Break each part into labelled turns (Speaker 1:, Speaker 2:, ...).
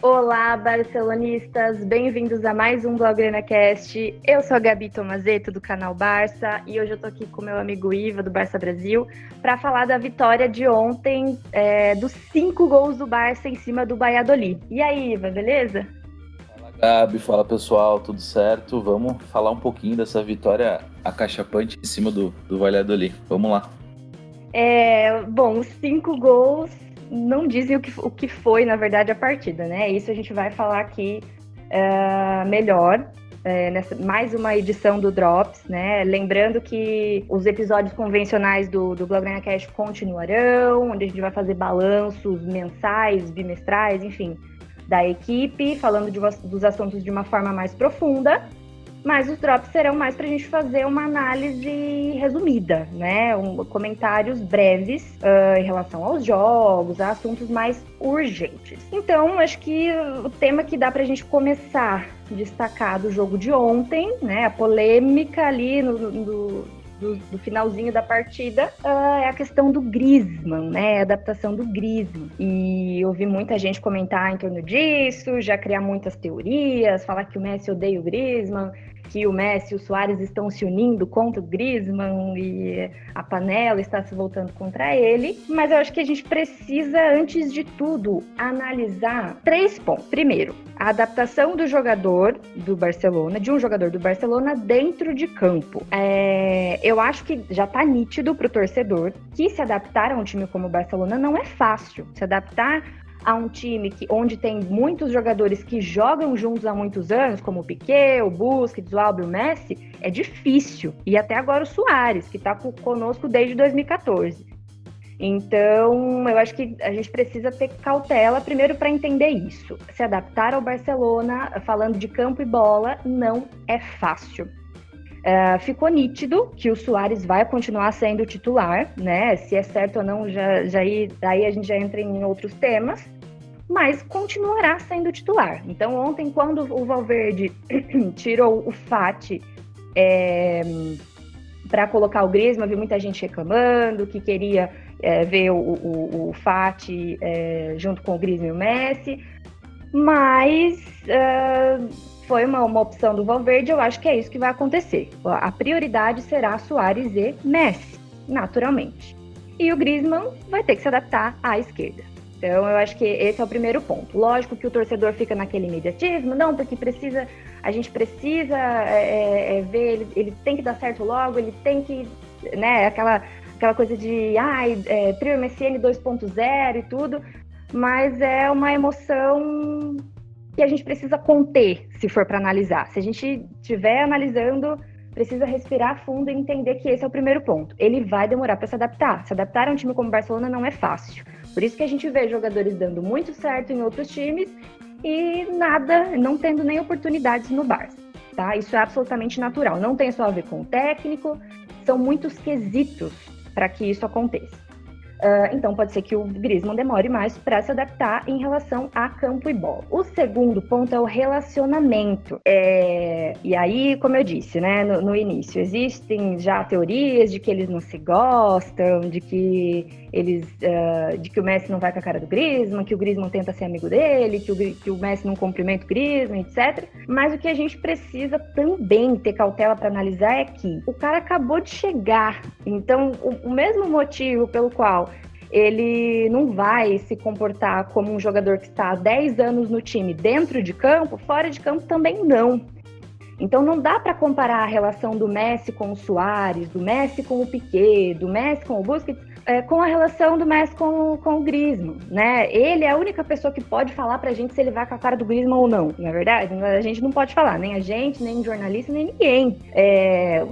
Speaker 1: Olá, barcelonistas! Bem-vindos a mais um BlauGrenaCast. Eu sou a Gabi Tomazetto, do canal Barça, e hoje eu tô aqui com meu amigo Iva, do Barça Brasil, para falar da vitória de ontem, dos 5 gols do Barça em cima do Valladolid. E aí, Iva, beleza?
Speaker 2: Fala, Gabi, fala pessoal, tudo certo? Vamos falar um pouquinho dessa vitória acachapante em cima do Valladolid. Vamos lá.
Speaker 1: Bom, os 5 gols não dizem o que foi, na verdade, a partida, né? Isso a gente vai falar aqui melhor, nessa mais uma edição do Drops, né? Lembrando que os episódios convencionais do BlauGrenaCast continuarão, onde a gente vai fazer balanços mensais, bimestrais, enfim, da equipe, falando dos assuntos de uma forma mais profunda. Mas os drops serão mais para a gente fazer uma análise resumida, né? Comentários breves em relação aos jogos, a assuntos mais urgentes. Então, acho que o tema que dá para a gente começar a destacar do jogo de ontem, né? A polêmica ali do finalzinho da partida, é a questão do Griezmann, né? A adaptação do Griezmann. E eu vi muita gente comentar em torno disso, já criar muitas teorias, falar que o Messi odeia o Griezmann, que o Messi e o Suárez estão se unindo contra o Griezmann e a panela está se voltando contra ele. Mas eu acho que a gente precisa, antes de tudo, analisar 3 pontos. Primeiro, a adaptação do jogador do Barcelona, de um jogador do Barcelona dentro de campo. Eu acho que já está nítido para o torcedor que se adaptar a um time como o Barcelona não é fácil. Se adaptar a um time onde tem muitos jogadores que jogam juntos há muitos anos, como o Piqué, o Busquets, o Alba e o Messi, é difícil. E até agora o Suárez, que está conosco desde 2014. Então, eu acho que a gente precisa ter cautela, primeiro, para entender isso. Se adaptar ao Barcelona, falando de campo e bola, não é fácil. Ficou nítido que o Suárez vai continuar sendo titular, né? Se é certo ou não, daí a gente já entra em outros temas, mas continuará sendo titular. Então, ontem, quando o Valverde tirou o Fati para colocar o Griezmann, vi muita gente reclamando que queria ver o Fati junto com o Griezmann e o Messi, mas foi uma opção do Valverde. Eu acho que é isso que vai acontecer. A prioridade será Suárez e Messi, naturalmente. E o Griezmann vai ter que se adaptar à esquerda. Então, eu acho que esse é o primeiro ponto. Lógico que o torcedor fica naquele imediatismo, não, porque a gente precisa ver, ele tem que dar certo logo, ele tem que, né, aquela coisa de, trio MSN 2.0 e tudo, mas é uma emoção que a gente precisa conter, se for para analisar. Se a gente estiver analisando, precisa respirar fundo e entender que esse é o primeiro ponto. Ele vai demorar para se adaptar. Se adaptar a um time como o Barcelona não é fácil. Por isso que a gente vê jogadores dando muito certo em outros times e não tendo nem oportunidades no Barça. Tá? Isso é absolutamente natural. Não tem só a ver com o técnico, são muitos quesitos para que isso aconteça. Então pode ser que o Griezmann demore mais para se adaptar em relação a campo e bola. O segundo ponto é o relacionamento. E aí, como eu disse, né, no início, existem já teorias de que eles não se gostam, de que o Messi não vai com a cara do Griezmann, que o Griezmann tenta ser amigo dele, que o Messi não cumprimenta o Griezmann, etc. Mas o que a gente precisa também ter cautela para analisar é que o cara acabou de chegar. Então, o mesmo motivo pelo qual ele não vai se comportar como um jogador que está há 10 anos no time dentro de campo, fora de campo também não. Então não dá para comparar a relação do Messi com o Suárez, do Messi com o Piqué, do Messi com o Busquets, com a relação do Messi com o Griezmann, né? Ele é a única pessoa que pode falar pra gente se ele vai com a cara do Griezmann ou não, na verdade? A gente não pode falar, nem a gente, nem jornalista, nem ninguém.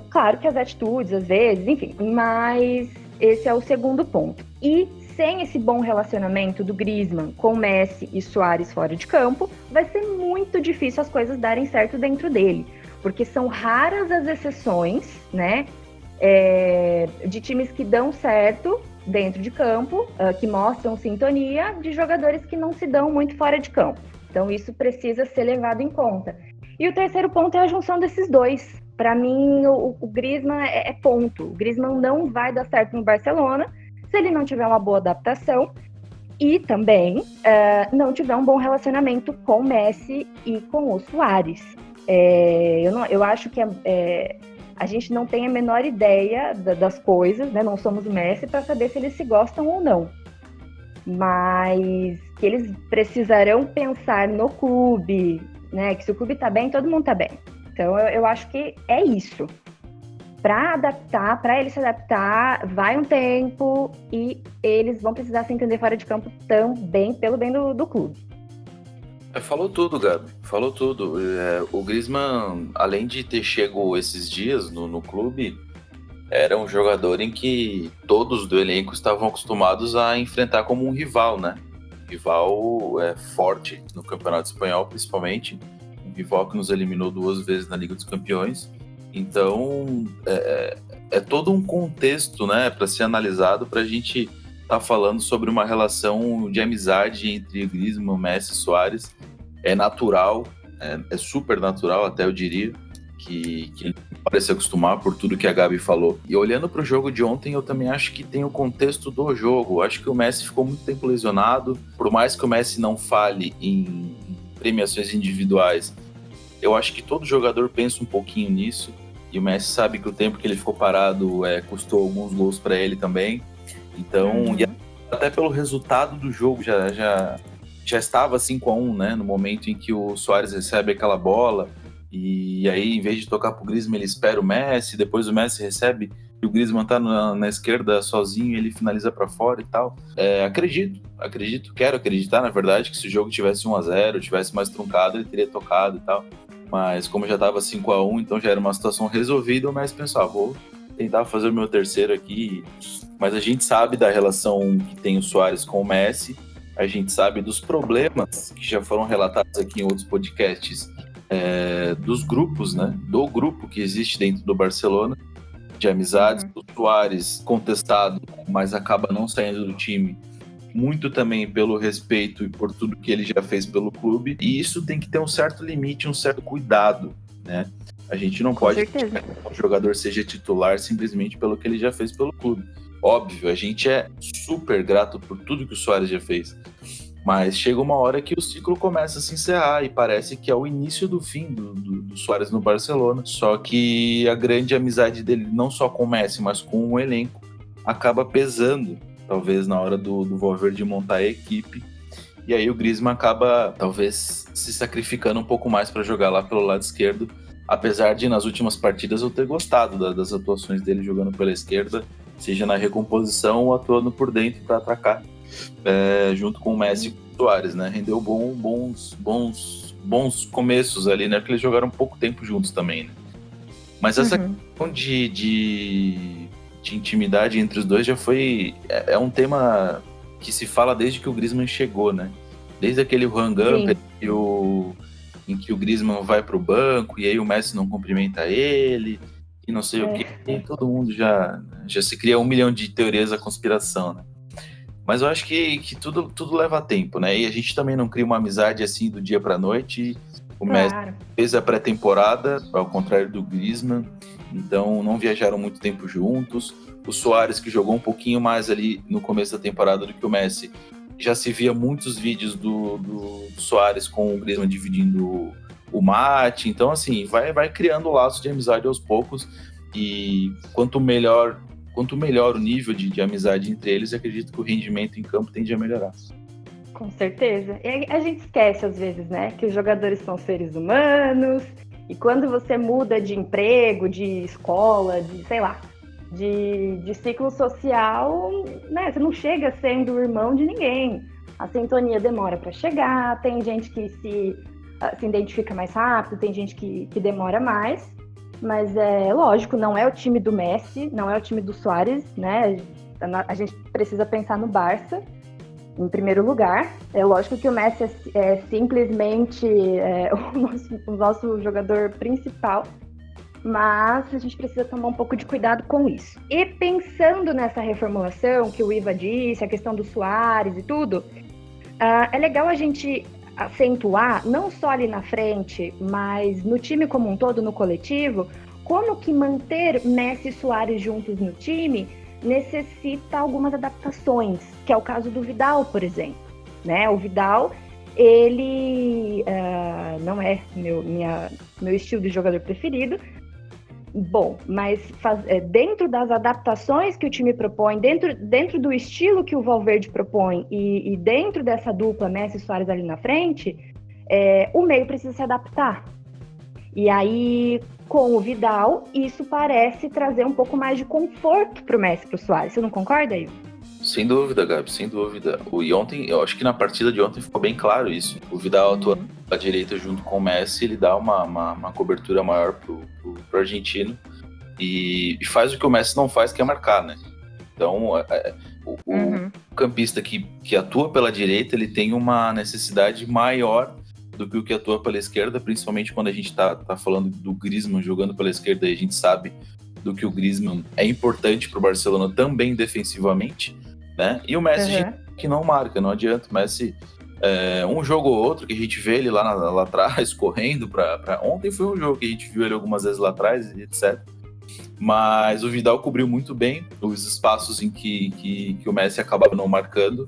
Speaker 1: Claro que as atitudes, às vezes, enfim, mas esse é o segundo ponto. E sem esse bom relacionamento do Griezmann com Messi e Suárez fora de campo, vai ser muito difícil as coisas darem certo dentro dele, porque são raras as exceções, né, de times que dão certo dentro de campo, que mostram sintonia, de jogadores que não se dão muito fora de campo. Então isso precisa ser levado em conta. E o terceiro ponto é a junção desses dois. Para mim, o Griezmann é ponto. O Griezmann não vai dar certo no Barcelona se ele não tiver uma boa adaptação e também não tiver um bom relacionamento com o Messi e com o Suárez. Eu acho que a gente não tem a menor ideia das coisas, né? Não somos o Messi para saber se eles se gostam ou não. Mas que eles precisarão pensar no clube, né? Que se o clube tá bem, todo mundo tá bem. Então eu acho que é isso. Para ele se adaptar, vai um tempo e eles vão precisar se entender fora de campo também, pelo bem do clube.
Speaker 2: Falou tudo, Gabi. Falou tudo. O Griezmann, além de ter chego esses dias no clube, era um jogador em que todos do elenco estavam acostumados a enfrentar como um rival, né? Rival forte no Campeonato Espanhol, principalmente. Um rival que nos eliminou 2 vezes na Liga dos Campeões. Então, é todo um contexto, né, para ser analisado, para a gente estar falando sobre uma relação de amizade entre Griezmann, Messi e Suárez. É natural, é super natural, até eu diria, que ele parece se acostumar por tudo que a Gabi falou. E olhando para o jogo de ontem, eu também acho que tem o contexto do jogo. Acho que o Messi ficou muito tempo lesionado. Por mais que o Messi não fale em premiações individuais, eu acho que todo jogador pensa um pouquinho nisso. E o Messi sabe que o tempo que ele ficou parado custou alguns gols para ele também. Então, e até pelo resultado do jogo, já estava 5-1, né? No momento em que o Suárez recebe aquela bola. E aí, em vez de tocar pro Griezmann, ele espera o Messi. Depois o Messi recebe e o Griezmann tá na esquerda sozinho e ele finaliza para fora e tal. Quero acreditar, na verdade, que se o jogo tivesse 1-0, tivesse mais truncado, ele teria tocado e tal. Mas como já estava 5-1, então já era uma situação resolvida, o Messi pensou, vou tentar fazer o meu terceiro aqui. Mas a gente sabe da relação que tem o Suárez com o Messi, a gente sabe dos problemas que já foram relatados aqui em outros podcasts, dos grupos, né? Do grupo que existe dentro do Barcelona, de amizades. O Suárez contestado, mas acaba não saindo do time, muito também pelo respeito e por tudo que ele já fez pelo clube, e isso tem que ter um certo limite, um certo cuidado, né? A gente não pode que o jogador seja titular simplesmente pelo que ele já fez pelo clube. Óbvio, a gente é super grato por tudo que o Suárez já fez, mas chega uma hora que o ciclo começa a se encerrar e parece que é o início do fim do Suárez no Barcelona, só que a grande amizade dele, não só com o Messi, mas com o elenco, acaba pesando talvez na hora do Valverde montar a equipe, e aí o Griezmann acaba talvez se sacrificando um pouco mais para jogar lá pelo lado esquerdo, apesar de nas últimas partidas eu ter gostado das atuações dele jogando pela esquerda, seja na recomposição ou atuando por dentro para atacar, junto com o Messi e com o Suárez, né? Rendeu bons começos ali, né? Porque eles jogaram pouco tempo juntos também, né? Mas essa questão de intimidade entre os dois já foi... É um tema que se fala desde que o Griezmann chegou, né? Desde aquele Juan Gamper em que o Griezmann vai pro banco e aí o Messi não cumprimenta ele e não sei o que. E todo mundo já se cria 1 milhão de teorias da conspiração, né? Mas eu acho que tudo leva tempo, né? E a gente também não cria uma amizade assim do dia pra noite. O Messi fez a pré-temporada, ao contrário do Griezmann, então não viajaram muito tempo juntos. O Suárez, que jogou um pouquinho mais ali no começo da temporada do que o Messi, já se via muitos vídeos do Suárez com o Griezmann dividindo o mate. Então, assim, vai criando laços de amizade aos poucos, e quanto melhor o nível de amizade entre eles, eu acredito que o rendimento em campo tende a melhorar.
Speaker 1: Com certeza. E a gente esquece, às vezes, né, que os jogadores são seres humanos, e quando você muda de emprego, de escola, de ciclo social, né, você não chega sendo irmão de ninguém. A sintonia demora para chegar, tem gente que se identifica mais rápido, tem gente que demora mais, mas é lógico, não é o time do Messi, não é o time do Suárez, né? A gente precisa pensar no Barça, em primeiro lugar. É lógico que o Messi é simplesmente o nosso jogador principal, mas a gente precisa tomar um pouco de cuidado com isso. E pensando nessa reformulação que o Iva disse, a questão do Suárez e tudo, é legal a gente acentuar, não só ali na frente, mas no time como um todo, no coletivo, como que manter Messi e Suárez juntos no time necessita algumas adaptações, que é o caso do Vidal, por exemplo, né? O Vidal, ele não é meu estilo de jogador preferido. Bom, mas dentro das adaptações que o time propõe, dentro do estilo que o Valverde propõe e dentro dessa dupla Messi e Suárez ali na frente, o meio precisa se adaptar. E aí, com o Vidal, isso parece trazer um pouco mais de conforto para o Messi e para o Suárez. Você não concorda, Ivo?
Speaker 2: Sem dúvida, Gabi, sem dúvida. E ontem, eu acho que na partida de ontem ficou bem claro isso. O Vidal atua à direita junto com o Messi, ele dá uma cobertura maior pro argentino e faz o que o Messi não faz, que é marcar, né? Então, o campista que atua pela direita, ele tem uma necessidade maior do que o que atua pela esquerda, principalmente quando a gente tá falando do Griezmann jogando pela esquerda, e a gente sabe do que o Griezmann é importante pro Barcelona também defensivamente, né? E o Messi que não marca, não adianta. O Messi, um jogo ou outro que a gente vê ele lá atrás, correndo pra... Ontem foi um jogo que a gente viu ele algumas vezes lá atrás, etc. Mas o Vidal cobriu muito bem os espaços em que o Messi acabava não marcando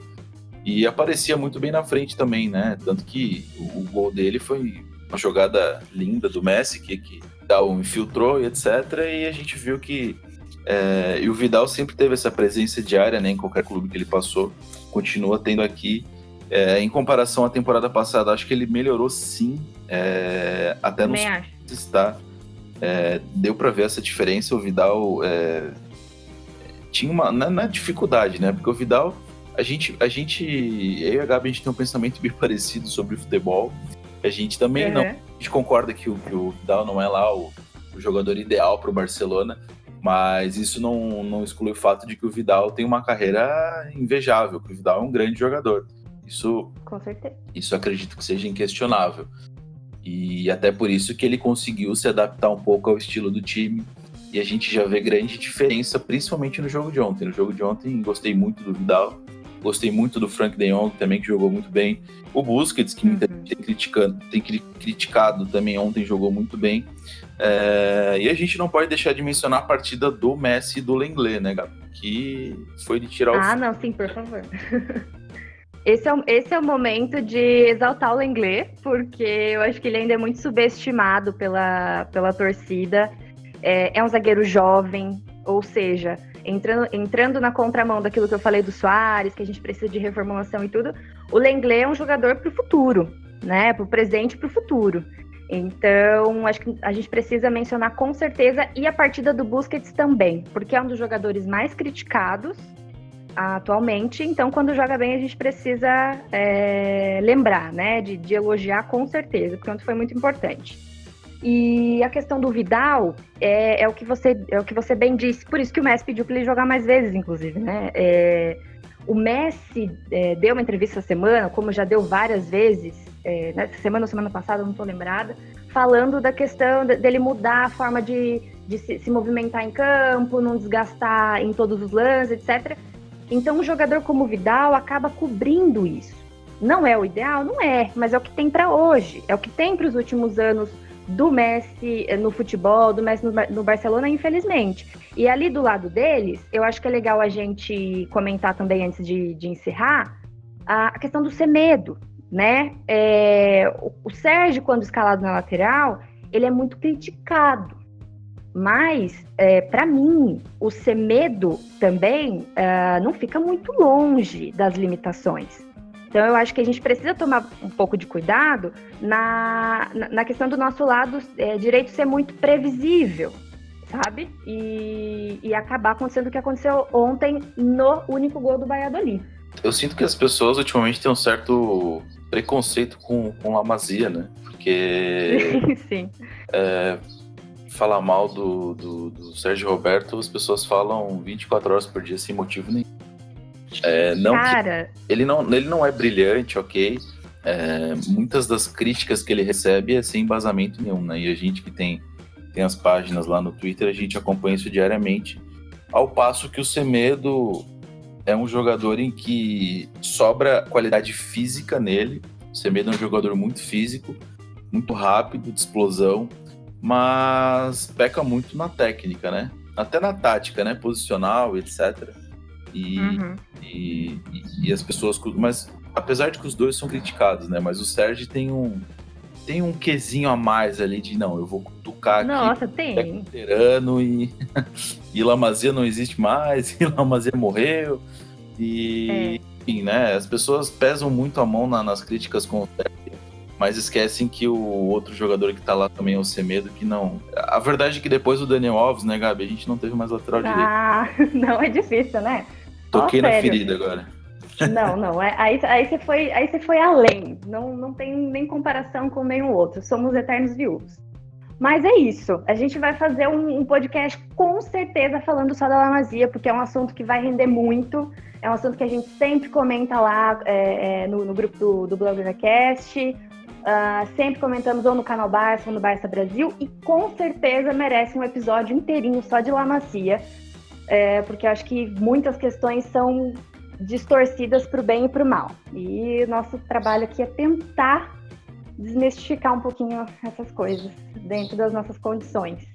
Speaker 2: e aparecia muito bem na frente também, né? Tanto que o gol dele foi uma jogada linda do Messi, que infiltrou e etc. E a gente viu que e o Vidal sempre teve essa presença diária, né, em qualquer clube que ele passou, continua tendo aqui. Em comparação à temporada passada, acho que ele melhorou sim, até no estar. Deu para ver essa diferença. O Vidal tinha uma dificuldade, né? Porque o Vidal, eu e a Gabi, a gente tem um pensamento bem parecido sobre o futebol. A gente também não. A gente concorda que o Vidal não é lá o jogador ideal para o Barcelona, mas isso não exclui o fato de que o Vidal tem uma carreira invejável, que o Vidal é um grande jogador. Isso, com certeza. Isso acredito que seja inquestionável. E até por isso que ele conseguiu se adaptar um pouco ao estilo do time. E a gente já vê grande diferença, principalmente no jogo de ontem. No jogo de ontem, gostei muito do Vidal. Gostei muito do Frank de Jong também, que jogou muito bem. O Busquets, que muita gente tem criticado também, ontem jogou muito bem. E a gente não pode deixar de mencionar a partida do Messi e do Lenglet, né, Gabi? Que foi de tirar o...
Speaker 1: não, sim, por favor. Esse é o momento de exaltar o Lenglet, porque eu acho que ele ainda é muito subestimado pela torcida. É um zagueiro jovem, ou seja, entrando na contramão daquilo que eu falei do Suárez, que a gente precisa de reformulação e tudo, o Lenglet é um jogador para o futuro, né? Para o presente e para o futuro. Então, acho que a gente precisa mencionar com certeza, e a partida do Busquets também, porque é um dos jogadores mais criticados atualmente. Então, quando joga bem, a gente precisa lembrar, né, de elogiar com certeza, porque foi muito importante. E a questão do Vidal é o que você bem disse, por isso que o Messi pediu para ele jogar mais vezes, inclusive, né? O Messi deu uma entrevista essa semana, como já deu várias vezes, nessa semana ou semana passada, não estou lembrada, falando da questão dele mudar a forma de se movimentar em campo, não desgastar em todos os lances, etc. Então, um jogador como o Vidal acaba cobrindo isso. Não é o ideal? Não é, mas é o que tem para hoje. É o que tem para os últimos anos do Messi no futebol, do Messi no Barcelona, infelizmente. E ali do lado deles, eu acho que é legal a gente comentar também, antes de encerrar, a questão do Semedo, né? O Sérgio, quando escalado na lateral, ele é muito criticado. Mas, para mim, o Semedo também não fica muito longe das limitações. Então, eu acho que a gente precisa tomar um pouco de cuidado na questão do nosso lado direito ser muito previsível, sabe? E acabar acontecendo o que aconteceu ontem no único gol do Valladolid.
Speaker 2: Eu sinto que as pessoas ultimamente têm um certo preconceito com La Masia, né? Porque...
Speaker 1: Sim.
Speaker 2: Falar mal do Sérgio Roberto, as pessoas falam 24 horas por dia sem motivo nenhum.
Speaker 1: Cara...
Speaker 2: Ele não é brilhante, ok? Muitas das críticas que ele recebe é sem embasamento nenhum, né? E a gente que tem as páginas lá no Twitter, a gente acompanha isso diariamente. Ao passo que o Semedo é um jogador em que sobra qualidade física nele. O Semedo é um jogador muito físico, muito rápido, de explosão, mas peca muito na técnica, né? até na tática, né? Posicional, etc.
Speaker 1: Uhum.
Speaker 2: E as pessoas... Mas apesar de que os dois são criticados, né? Mas o Sérgio tem um quesinho a mais ali de, não, eu vou cutucar aqui,
Speaker 1: Nossa, tem.
Speaker 2: veterano e Lamazia não existe mais, e Lamazia morreu, enfim, né, as pessoas pesam muito a mão nas críticas com o Sérgio, mas esquecem que o outro jogador que tá lá também é o Semedo, que não... A verdade é que depois do Daniel Alves, né, Gabi, a gente não teve mais lateral direito.
Speaker 1: Ah, não é difícil, né?
Speaker 2: Toquei na
Speaker 1: Sério.
Speaker 2: ferida agora.
Speaker 1: Não. Aí você foi além. Não tem nem comparação com nenhum outro. Somos eternos viúvos. Mas é isso. A gente vai fazer um podcast com certeza falando só da Lamazia, porque é um assunto que vai render muito. É um assunto que a gente sempre comenta lá no grupo do BloggerCast. Sempre comentamos ou no canal Barça ou no Barça Brasil. E com certeza merece um episódio inteirinho só de Lamazia. Porque eu acho que muitas questões são distorcidas para o bem e para o mal. E o nosso trabalho aqui é tentar desmistificar um pouquinho essas coisas dentro das nossas condições.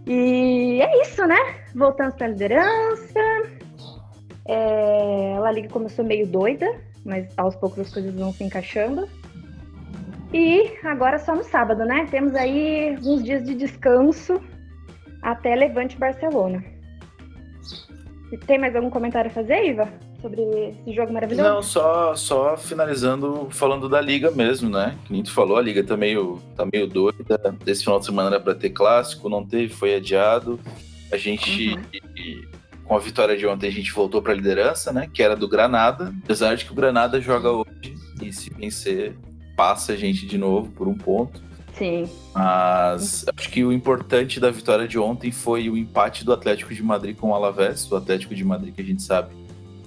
Speaker 1: E é isso, né? Voltamos para a liderança. A La Liga começou meio doida, mas aos poucos as coisas vão se encaixando. E agora só no sábado, né? Temos aí uns dias de descanso até Levante Barcelona. E tem mais algum comentário a fazer, Iva? Sobre esse jogo maravilhoso?
Speaker 2: Não, só finalizando, falando da Liga mesmo, né? Que nem tu falou, a Liga tá meio doida. Esse final de semana era pra ter clássico, não teve, foi adiado. A gente, com a vitória de ontem, a gente voltou pra liderança, né? Que era do Granada. Apesar de que o Granada joga hoje e se vencer, passa a gente de novo por um ponto.
Speaker 1: Sim.
Speaker 2: Mas acho que o importante da vitória de ontem foi o empate do Atlético de Madrid com o Alavés. O Atlético de Madrid, que a gente sabe,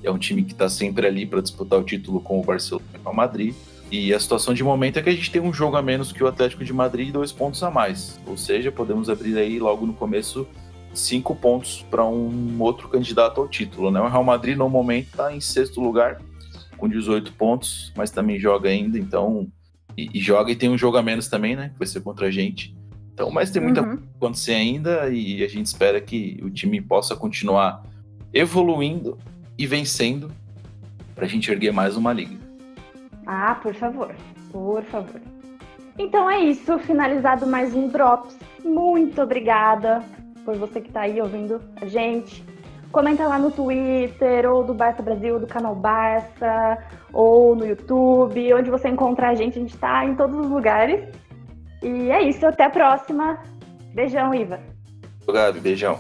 Speaker 2: é um time que está sempre ali para disputar o título com o Barcelona e com o Madrid. E a situação de momento é que a gente tem um jogo a menos que o Atlético de Madrid e 2 pontos a mais. Ou seja, podemos abrir aí logo no começo 5 pontos para um outro candidato ao título, né? O Real Madrid no momento está em 6º lugar com 18 pontos, mas também joga ainda, então... E joga e tem um jogo a menos também, né? Que vai ser contra a gente. Então, mas tem muita coisa a acontecer ainda e a gente espera que o time possa continuar evoluindo e vencendo pra gente erguer mais uma liga.
Speaker 1: Ah, por favor. Por favor. Então é isso. Finalizado mais um Drops. Muito obrigada por você que tá aí ouvindo a gente. Comenta lá no Twitter, ou do Barça Brasil, do canal Barça, ou no YouTube, onde você encontrar a gente tá em todos os lugares. E é isso, até a próxima. Beijão, Iva.
Speaker 2: Gabi, beijão.